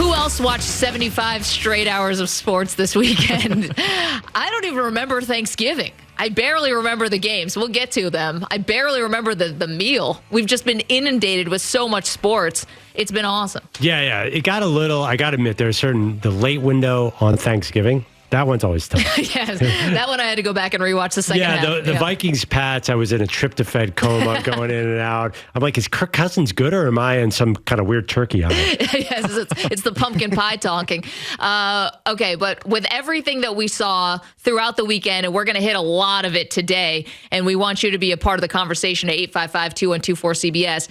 Who else watched 75 straight hours of sports this weekend? I don't even remember Thanksgiving. I barely remember the games. We'll get to them. I barely remember the meal. We've just been inundated with so much sports. It's been awesome. Yeah. It got a little, I got to admit, there's the late window on Thanksgiving. That one's always tough. Yes, that one I had to go back and rewatch the second half. The Vikings-Pats, I was in a tryptophan coma going in and out. I'm like, is Kirk Cousins good or am I in some kind of weird turkey hunt? Yes, it's the pumpkin pie talking. Okay, but with everything that we saw throughout the weekend, and we're going to hit a lot of it today, and we want you to be a part of the conversation at 855-2124-CBS.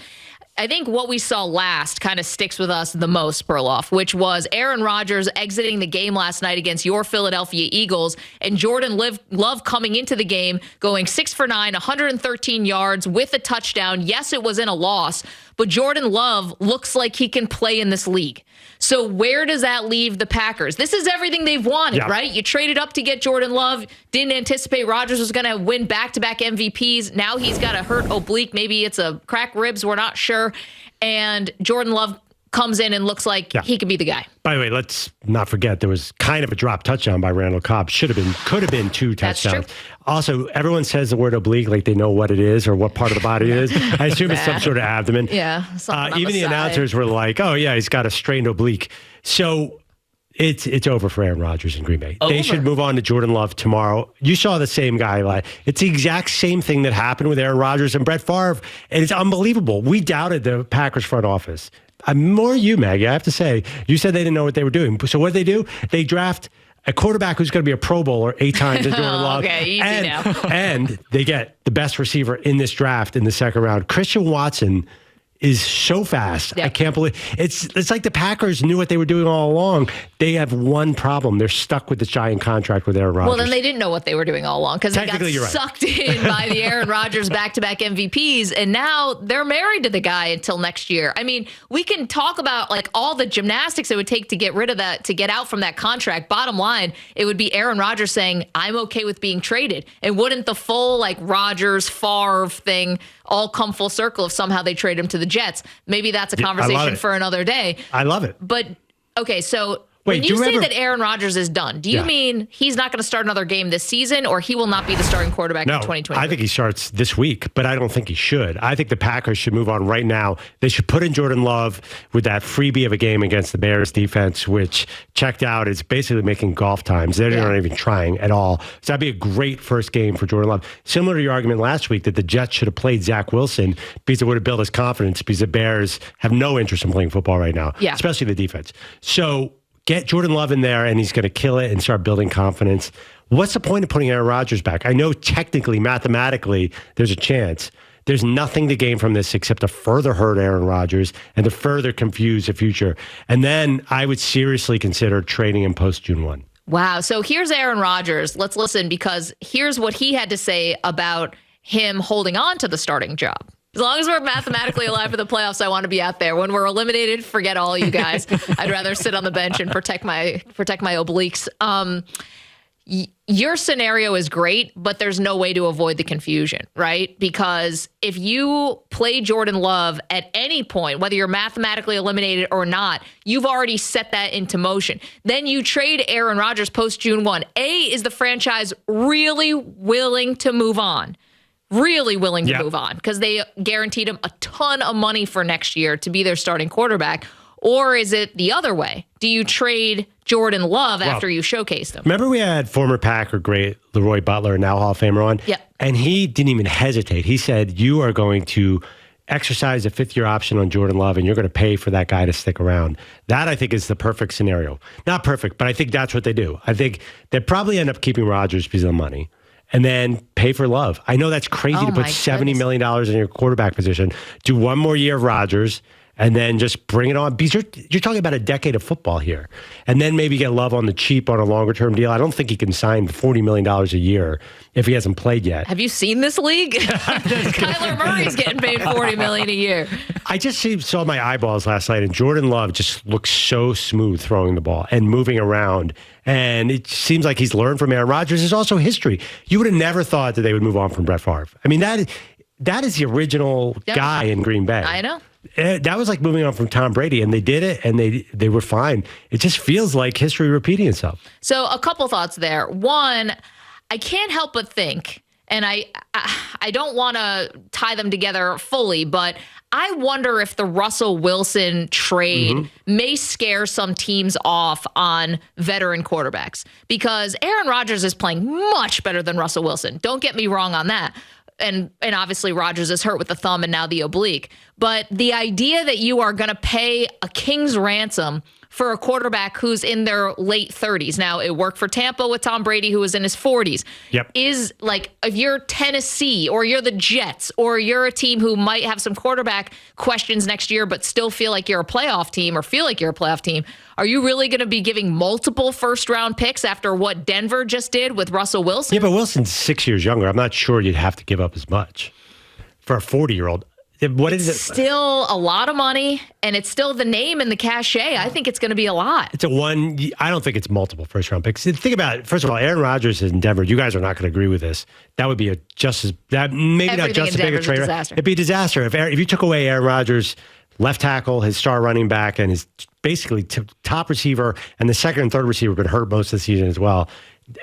I think what we saw last kind of sticks with us the most, Perloff, which was Aaron Rodgers exiting the game last night against your Philadelphia Eagles, and Jordan Love coming into the game going 6 for 9, 113 yards with a touchdown. Yes, it was in a loss, but Jordan Love looks like he can play in this league. So where does that leave the Packers? This is everything they've wanted, right? You traded up to get Jordan Love, didn't anticipate Rodgers was going to win back-to-back MVPs. Now he's got a hurt oblique. Maybe it's a cracked ribs. We're not sure. And Jordan Love comes in and looks like he could be the guy. By the way, let's not forget there was kind of a drop touchdown by Randall Cobb. Could have been 2 touchdowns. That's true. Also, everyone says the word oblique like they know what it is or what part of the body it is. I assume it's some sort of abdomen. Yeah. Even the announcers were like, "Oh yeah, he's got a strained oblique." So it's over for Aaron Rodgers in Green Bay. They should move on to Jordan Love tomorrow. You saw the same guy. It's the exact same thing that happened with Aaron Rodgers and Brett Favre, and it's unbelievable. We doubted the Packers front office. More you, Maggie, I have to say. You said they didn't know what they were doing. So what they do? They draft a quarterback who's going to be a Pro Bowler 8 times in Jordan Love. Okay, easy now. And they get the best receiver in this draft in the second round. Christian Watson is so fast. I can't believe it's like the Packers knew what they were doing all along. They have one problem. They're stuck with this giant contract with Aaron Rodgers. Well, then they didn't know what they were doing all along because they got sucked in by the Aaron Rodgers back-to-back MVPs, and now they're married to the guy until next year. I mean, we can talk about all the gymnastics it would take to get rid of that, to get out from that contract. Bottom line, it would be Aaron Rodgers saying, "I'm okay with being traded." And wouldn't the full Rodgers Favre thing all come full circle if somehow they trade him to the Jets? Maybe that's a conversation for another day. I love it. But okay, so when you say that Aaron Rodgers is done, do you mean he's not going to start another game this season, or he will not be the starting quarterback in 2020? I think he starts this week, but I don't think he should. I think the Packers should move on right now. They should put in Jordan Love with that freebie of a game against the Bears defense, which checked out is basically making golf times. They're not even trying at all. So that'd be a great first game for Jordan Love. Similar to your argument last week that the Jets should have played Zach Wilson because it would have built his confidence, because the Bears have no interest in playing football right now, especially the defense. So get Jordan Love in there, and he's going to kill it and start building confidence. What's the point of putting Aaron Rodgers back? I know technically, mathematically, there's a chance. There's nothing to gain from this except to further hurt Aaron Rodgers and to further confuse the future. And then I would seriously consider trading him post-June 1. Wow. So here's Aaron Rodgers. Let's listen, because here's what he had to say about him holding on to the starting job. As long as we're mathematically alive for the playoffs, I want to be out there. When we're eliminated, forget all you guys. I'd rather sit on the bench and protect my obliques. Your scenario is great, but there's no way to avoid the confusion, right? Because if you play Jordan Love at any point, whether you're mathematically eliminated or not, you've already set that into motion. Then you trade Aaron Rodgers post June 1. Is the franchise really willing to move on? Really willing to move on because they guaranteed him a ton of money for next year to be their starting quarterback? Or is it the other way? Do you trade Jordan Love after you showcased him? Remember we had former Packer great Leroy Butler, now Hall of Famer, on? Yeah. And he didn't even hesitate. He said, you are going to exercise a fifth-year option on Jordan Love, and you're going to pay for that guy to stick around. That, I think, is the perfect scenario. Not perfect, but I think that's what they do. I think they probably end up keeping Rodgers because of the money, and then pay for Love. I know that's crazy to put $70 million in your quarterback position. Do one more year of Rodgers, and then just bring it on. Because you're talking about a decade of football here. And then maybe get Love on the cheap on a longer-term deal. I don't think he can sign $40 million a year if he hasn't played yet. Have you seen this league? Kyler Murray's getting paid $40 million a year. I just saw my eyeballs last night, and Jordan Love just looks so smooth throwing the ball and moving around. And it seems like he's learned from Aaron Rodgers. There's also history. You would have never thought that they would move on from Brett Favre. I mean, that is the original guy in Green Bay. I know. That was like moving on from Tom Brady, and they did it, and they were fine. It just feels like history repeating itself. So a couple thoughts there. One, I can't help but think, and I don't want to tie them together fully, but I wonder if the Russell Wilson trade may scare some teams off on veteran quarterbacks, because Aaron Rodgers is playing much better than Russell Wilson. Don't get me wrong on that. And obviously Rodgers is hurt with the thumb and now the oblique. But the idea that you are going to pay a king's ransom for a quarterback who's in their late 30s. Now, it worked for Tampa with Tom Brady, who was in his 40s. Yep. Is like, if you're Tennessee or you're the Jets or you're a team who might have some quarterback questions next year but still feel like you're a playoff team or feel like you're a playoff team, are you really going to be giving multiple first-round picks after what Denver just did with Russell Wilson? Yeah, but Wilson's 6 years younger. I'm not sure you'd have to give up as much for a 40-year-old. What is it? Still a lot of money, and it's still the name and the cachet. I think it's going to be a lot. It's I don't think it's multiple first-round picks. Think about it. First of all, Aaron Rodgers is in Denver. You guys are not going to agree with this. That would be maybe Everything not just in as big a Denver's a trade. disaster. It'd be a disaster if you took away Aaron Rodgers, left tackle, his star running back, and his basically top receiver, and the second and third receiver been hurt most of the season as well.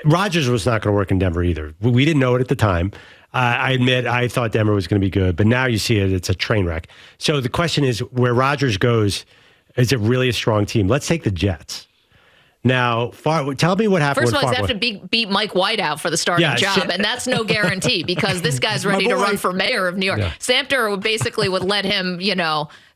Rodgers was not going to work in Denver either. We didn't know it at the time. I admit I thought Denver was going to be good, but now you see it's a train wreck. So the question is, where Rodgers goes, is it really a strong team? Let's take the Jets. Now, tell me what happened. First of all, with he's have to beat Mike White out for the starting job, and that's no guarantee because this guy's ready to run for mayor of New York. Yeah. Samter basically would let him,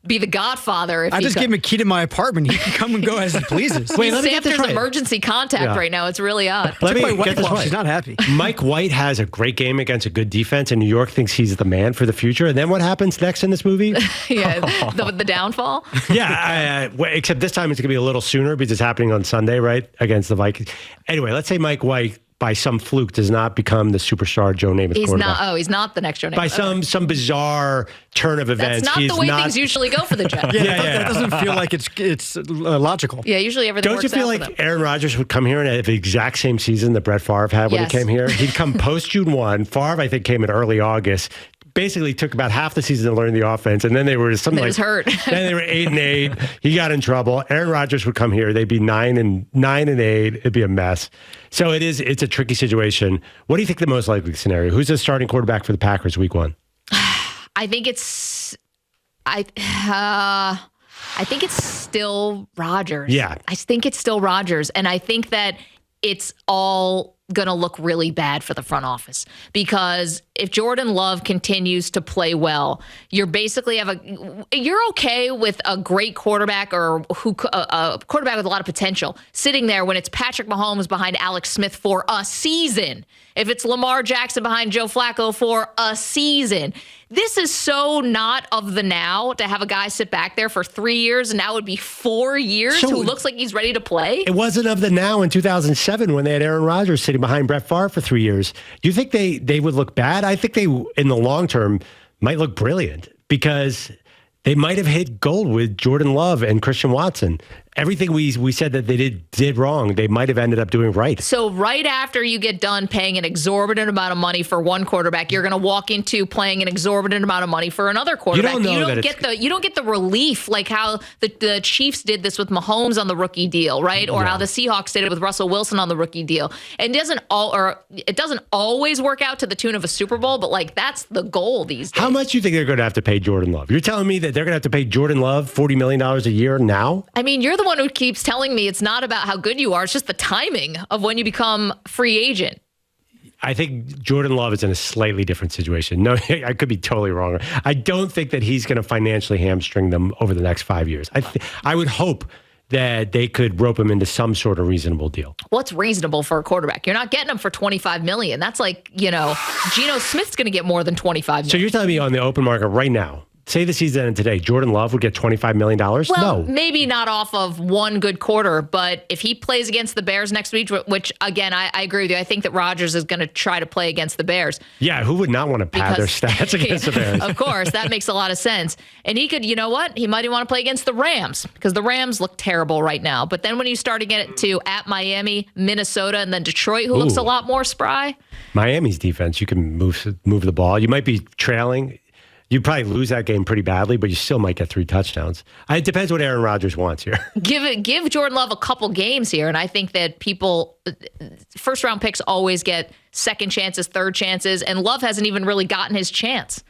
be the godfather. If I just gave him a key to my apartment. He can come and go as he pleases. Wait, let me get this Samter's right. emergency contact right now. It's really odd. Let me my get this wife right. She's not happy. Mike White has a great game against a good defense, and New York thinks he's the man for the future. And then what happens next in this movie? Yeah, the downfall. Yeah, except this time it's going to be a little sooner because it's happening on Sunday, right, against the Vikings. Anyway, let's say Mike White, by some fluke, does not become the superstar Joe Namath quarterback. He's not the next Joe Namath. By some bizarre turn of events. That's not the way things usually go for the Jets. That doesn't feel like it's logical. Yeah, usually everything Don't you works feel out for like them. Aaron Rodgers would come here and have the exact same season that Brett Favre had when he came here? He'd come post June 1. Favre, I think, came in early August. Basically took about half the season to learn the offense, and then they were something was hurt. Then they were 8-8. He got in trouble. Aaron Rodgers would come here. They'd be 9-8. It'd be a mess. So it's a tricky situation. What do you think the most likely scenario? Who's the starting quarterback for the Packers week 1? I think it's still Rodgers. Yeah. I think it's still Rodgers, and I think that it's all going to look really bad for the front office because if Jordan Love continues to play well, you're basically you're okay with a great quarterback or a quarterback with a lot of potential sitting there when it's Patrick Mahomes behind Alex Smith for a season. If it's Lamar Jackson behind Joe Flacco for a season. This is so not of the now to have a guy sit back there for 3 years and now it would be 4 years who looks like he's ready to play. It wasn't of the now in 2007 when they had Aaron Rodgers sitting behind Brett Favre for 3 years. Do you think they would look bad? I think they, in the long term, might look brilliant because they might have hit gold with Jordan Love and Christian Watson. Everything we said that they did wrong, they might have ended up doing right. So right after you get done paying an exorbitant amount of money for one quarterback, you're going to walk into paying an exorbitant amount of money for another quarterback. You don't get the relief like how the Chiefs did this with Mahomes on the rookie deal, right? Or how the Seahawks did it with Russell Wilson on the rookie deal. And it doesn't always work out to the tune of a Super Bowl, but like that's the goal these days. How much do you think they're going to have to pay Jordan Love? You're telling me that they're going to have to pay Jordan Love $40 million a year now? I mean, you're the one who keeps telling me it's not about how good you are. It's just the timing of when you become free agent. I think Jordan Love is in a slightly different situation. No, I could be totally wrong. I don't think that he's going to financially hamstring them over the next 5 years. I would hope that they could rope him into some sort of reasonable deal. What's reasonable for a quarterback? You're not getting him for $25 million. That's like, Geno Smith's going to get more than $25 million. So you're telling me on the open market right now, say the season ended today, Jordan Love would get $25 million? Well, no. Maybe not off of one good quarter, but if he plays against the Bears next week, which, again, I agree with you. I think that Rodgers is going to try to play against the Bears. Yeah, who would not want to pad their stats against the Bears? Of course, that makes a lot of sense. And he could, you know what? He might even want to play against the Rams because the Rams look terrible right now. But then when you start to get it to at Miami, Minnesota, and then Detroit, who looks a lot more spry. Miami's defense, you can move the ball. You might be trailing. You probably lose that game pretty badly, but you still might get 3 touchdowns. It depends what Aaron Rodgers wants here. Give Jordan Love a couple games here, and I think that first-round picks always get second chances, third chances, and Love hasn't even really gotten his chance.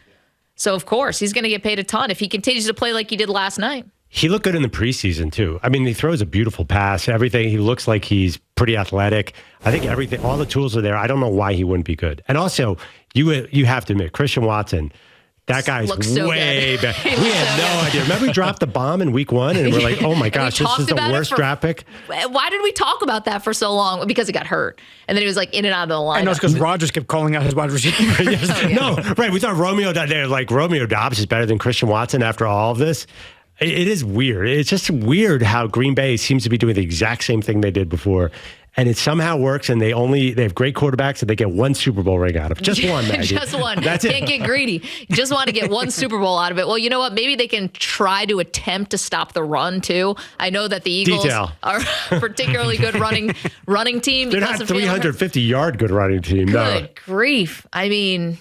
So, of course, he's going to get paid a ton if he continues to play like he did last night. He looked good in the preseason, too. I mean, he throws a beautiful pass. Everything. He looks like he's pretty athletic. I think all the tools are there. I don't know why he wouldn't be good. And also, you have to admit, Christian Watson, that guy's so way good. better. We had no idea. Remember, we dropped the bomb in week 1, and we're like, oh my gosh, this is the worst draft pick. Why did we talk about that for so long? Because he got hurt. And then he was like in and out of the lineup. I know it's because Rodgers kept calling out his wide receiver. No, right. We thought Romeo Doubs is better than Christian Watson after all of this. It is weird. It's just weird how Green Bay seems to be doing the exact same thing they did before. And it somehow works, and they have great quarterbacks, and they get 1 Super Bowl ring out of it. Just one, Maggie. Just one. That's Can't it. get greedy. You just want to get 1 Super Bowl out of it. Well, you know what? Maybe they can try to attempt to stop the run, too. I know that the Eagles are a particularly good running team. They're not 350-yard good running team. Good grief. I mean,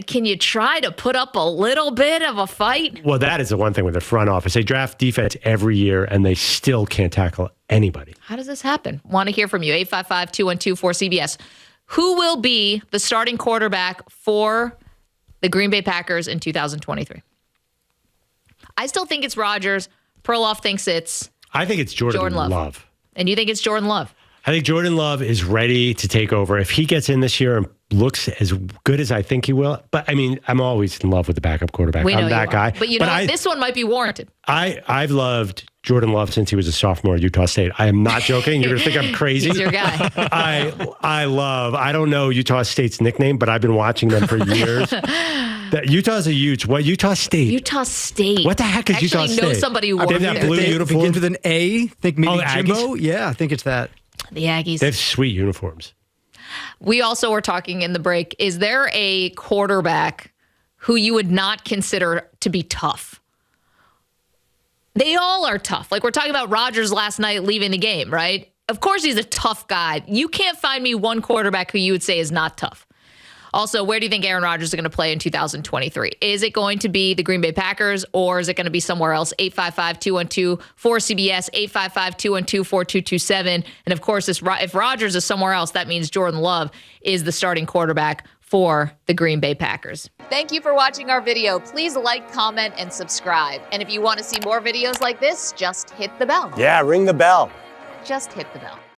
can you try to put up a little bit of a fight? Well, that is the one thing with the front office. They draft defense every year, and they still can't tackle anybody. How does this happen? Want to hear from you. 855-212-4CBS. Who will be the starting quarterback for the Green Bay Packers in 2023? I still think it's Rodgers. Perloff thinks I think it's Jordan Love. And you think it's Jordan Love? I think Jordan Love is ready to take over. If he gets in this year and looks as good as I think he will. But, I mean, I'm always in love with the backup quarterback. I'm that guy. But you know, this one might be warranted. I've loved Jordan Love since he was a sophomore at Utah State. I am not joking. You're going to think I'm crazy. He's your guy. I don't know Utah State's nickname, but I've been watching them for years. Utah's a huge. What, Utah State? Utah State. What the heck is Utah State? I know somebody who works They have there. blue uniform. Begins with an A. Think maybe Jimbo. Aggies? Yeah, I think it's that. The Aggies. They have sweet uniforms. We also were talking in the break. Is there a quarterback who you would not consider to be tough? They all are tough. Like we're talking about Rodgers last night leaving the game, right? Of course he's a tough guy. You can't find me one quarterback who you would say is not tough. Also, where do you think Aaron Rodgers is going to play in 2023? Is it going to be the Green Bay Packers, or is it going to be somewhere else? 855-212-4CBS, 855-212-4227. And of course, if Rodgers is somewhere else, that means Jordan Love is the starting quarterback for the Green Bay Packers. Thank you for watching our video. Please like, comment, and subscribe. And if you want to see more videos like this, just hit the bell. Yeah, ring the bell. Just hit the bell.